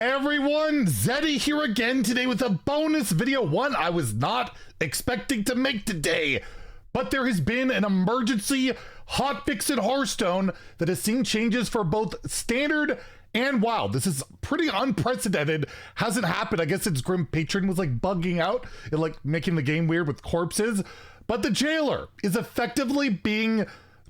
Everyone, Zeddy here again today with a bonus video, one I was not expecting to make today. But there has been an emergency hotfix in Hearthstone that has seen changes for both standard and wild. This is pretty unprecedented. Hasn't happened, I guess, since Grim Patron was like bugging out and like making the game weird with corpses. But the Jailer is effectively being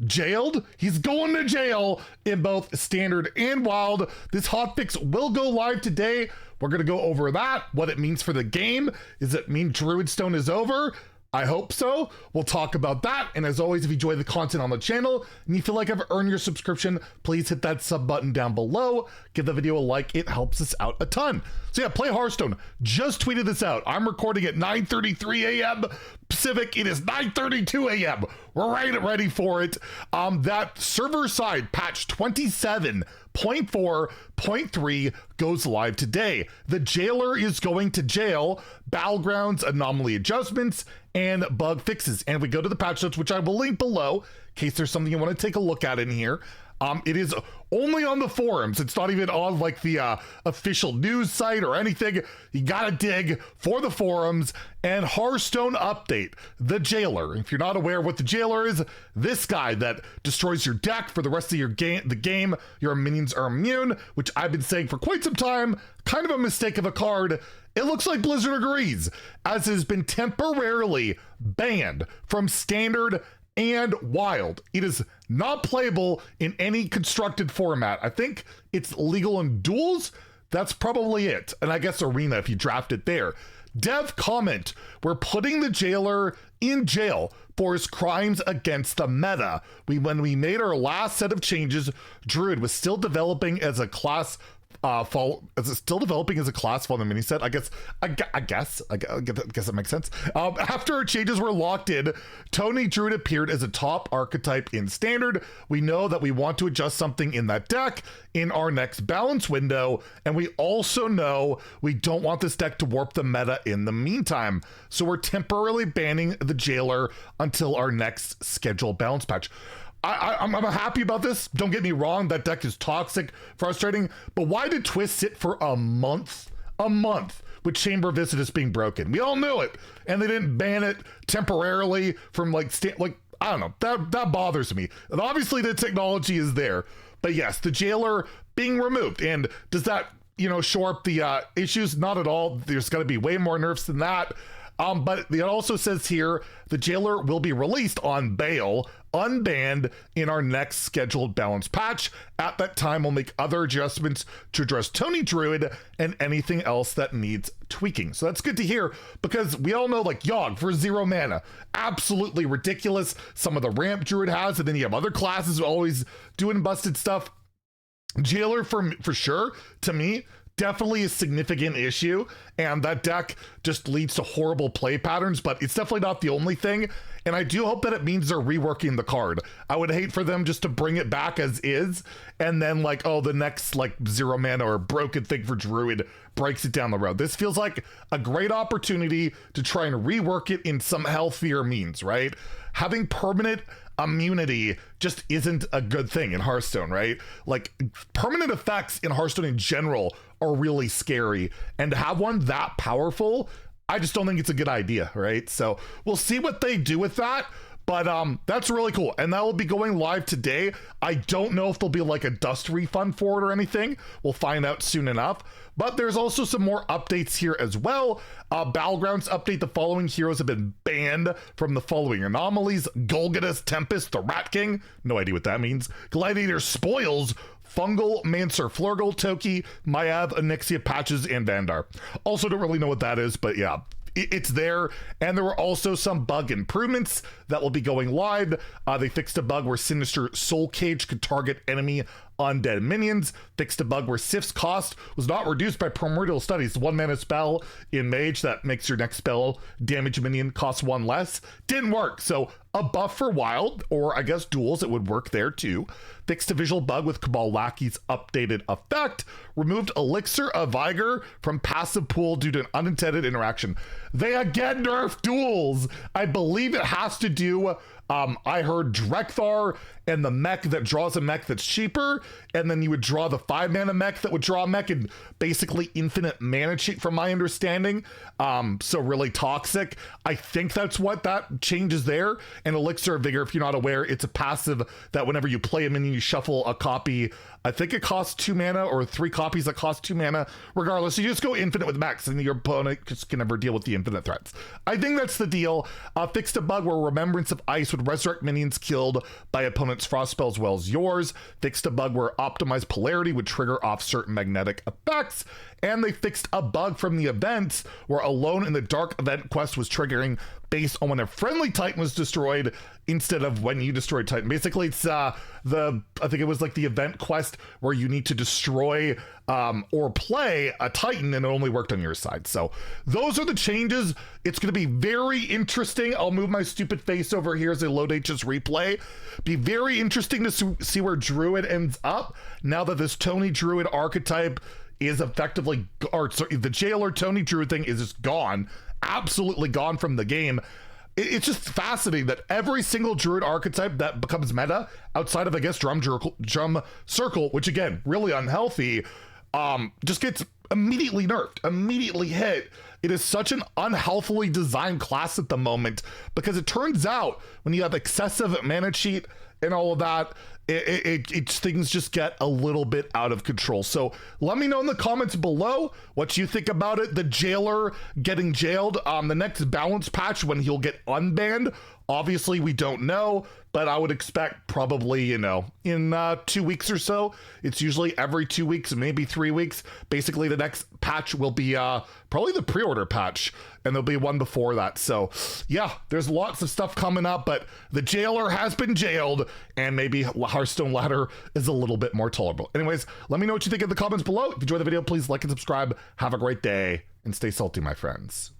jailed. He's going to jail in both standard and wild. This hotfix will go live today. We're going to go over that, what it means for the game. Does it mean Druidstone is over? I hope so. We'll talk about that. And as always, if you enjoy the content on the channel and you feel like I've earned your subscription, please hit that sub button down below. Give the video a like. It helps us out a ton. So yeah, play Hearthstone. Just tweeted this out. I'm recording at 9:33 a.m. Pacific. It is 9:32 a.m. We're right ready for it. That server side patch 27.4.3 goes live today. The Jailer is going to jail. Battlegrounds, anomaly adjustments, and bug fixes. And we go to the patch notes, which I will link below in case there's something you want to take a look at in here. It is only on the forums. It's not even on like the official news site or anything. You gotta dig for the forums. And Hearthstone update, the Jailer. If you're not aware what the Jailer is, this guy that destroys your deck for the rest of your game, your minions are immune, which I've been saying for quite some time, kind of a mistake of a card. It looks like Blizzard agrees, as it has been temporarily banned from standard and wild. It is not playable in any constructed format. I think it's legal in duels. That's probably it. And I guess arena if you draft it there. Dev comment, we're putting the Jailer in jail for his crimes against the meta. When we made our last set of changes, Druid was still developing as a class is it still developing as a class for the mini set? I guess that makes sense. After our changes were locked in, Tony Druid appeared as a top archetype in standard. We know that we want to adjust something in that deck in our next balance window, and we also know we don't want this deck to warp the meta in the meantime. So we're temporarily banning the Jailer until our next scheduled balance patch. I'm happy about this. Don't get me wrong, that deck is toxic, frustrating, but why did Twist sit for a month with Chamber of Visitors being broken? We all knew it, and they didn't ban it temporarily from I don't know, that bothers me. And obviously the technology is there, but yes, the Jailer being removed. And does that, shore up the issues? Not at all. There's got to be way more nerfs than that. But it also says here, the Jailer will be released on bail, unbanned in our next scheduled balance patch. At that time, we'll make other adjustments to address Tony Druid and anything else that needs tweaking. So that's good to hear, because we all know like Yogg for 0 mana, absolutely ridiculous. Some of the ramp Druid has, and then you have other classes always doing busted stuff. Jailer for sure, to me, definitely a significant issue, and that deck just leads to horrible play patterns, but it's definitely not the only thing. And I do hope that it means they're reworking the card. I would hate for them just to bring it back as is, and then like, oh, the next like 0 mana or broken thing for Druid breaks it down the road. This feels like a great opportunity to try and rework it in some healthier means, right? Having permanent immunity just isn't a good thing in Hearthstone, right? Like, permanent effects in Hearthstone in general are really scary, and to have one that powerful, I just don't think it's a good idea, right? So we'll see what they do with that. But that's really cool, and that will be going live today. I don't know if there'll be like a dust refund for it or anything. We'll find out soon enough. But there's also some more updates here as well. Battlegrounds update, the following heroes have been banned from the following anomalies: Golgotha's Tempest, the Rat King, no idea what that means, Gladiator Spoils, Fungal, Mancer, Flurgle, Toki, Mayav, Onyxia, Patches, and Vandar. Also don't really know what that is, but yeah, it's there. And there were also some bug improvements that will be going live. They fixed a bug where Sinister Soul Cage could target enemy undead minions, fixed a bug where Sif's cost was not reduced by primordial studies. 1 mana spell in Mage that makes your next spell damage minion cost 1 less. Didn't work, so a buff for Wild, or I guess Duels, it would work there too. Fixed a visual bug with Cabal Lackey's updated effect. Removed Elixir of Vigor from passive pool due to an unintended interaction. They again nerfed Duels. I believe it has to do, I heard Drekthar and the mech that draws a mech that's cheaper, and then you would draw the 5 mana mech that would draw a mech, and basically infinite mana cheat from my understanding. So really toxic. I think that's what that changes there. And Elixir of Vigor, if you're not aware, it's a passive that whenever you play a minion, you shuffle a copy. I think it costs 2 mana, or 3 copies that cost 2 mana. Regardless, you just go infinite with mechs, and your opponent just can never deal with the infinite threats. I think that's the deal. Fixed a bug where Remembrance of Ice would resurrect minions killed by opponent's frost spells as well as yours. Fixed a bug where Optimized Polarity would trigger off certain magnetic effects. And they fixed a bug from the events where Alone in the Dark event quest was triggering based on when a friendly Titan was destroyed instead of when you destroyed Titan. Basically, it's I think it was like the event quest where you need to destroy or play a Titan, and it only worked on your side. So those are the changes. It's going to be very interesting. I'll move my stupid face over here as I load HS replay. Be very interesting to see where Druid ends up now that this Tony Druid archetype is effectively, or sorry, the Jailer Tony Druid thing is just gone, absolutely gone from the game. It's just fascinating that every single Druid archetype that becomes meta outside of, I guess, Drum Circle, which again, really unhealthy, just gets immediately nerfed, immediately hit. It is such an unhealthily designed class at the moment, because it turns out when you have excessive mana cheat and all of that, things just get a little bit out of control. So let me know in the comments below what you think about it. The Jailer getting jailed, the next balance patch when he'll get unbanned, obviously we don't know, but I would expect probably, you know, in 2 weeks or so. It's usually every 2 weeks, maybe 3 weeks. Basically the next patch will be probably the pre-order patch, and there'll be one before that. So yeah, there's lots of stuff coming up, but the Jailer has been jailed, and maybe Hearthstone Ladder is a little bit more tolerable. Anyways, let me know what you think in the comments below. If you enjoyed the video, please like and subscribe. Have a great day, and stay salty, my friends.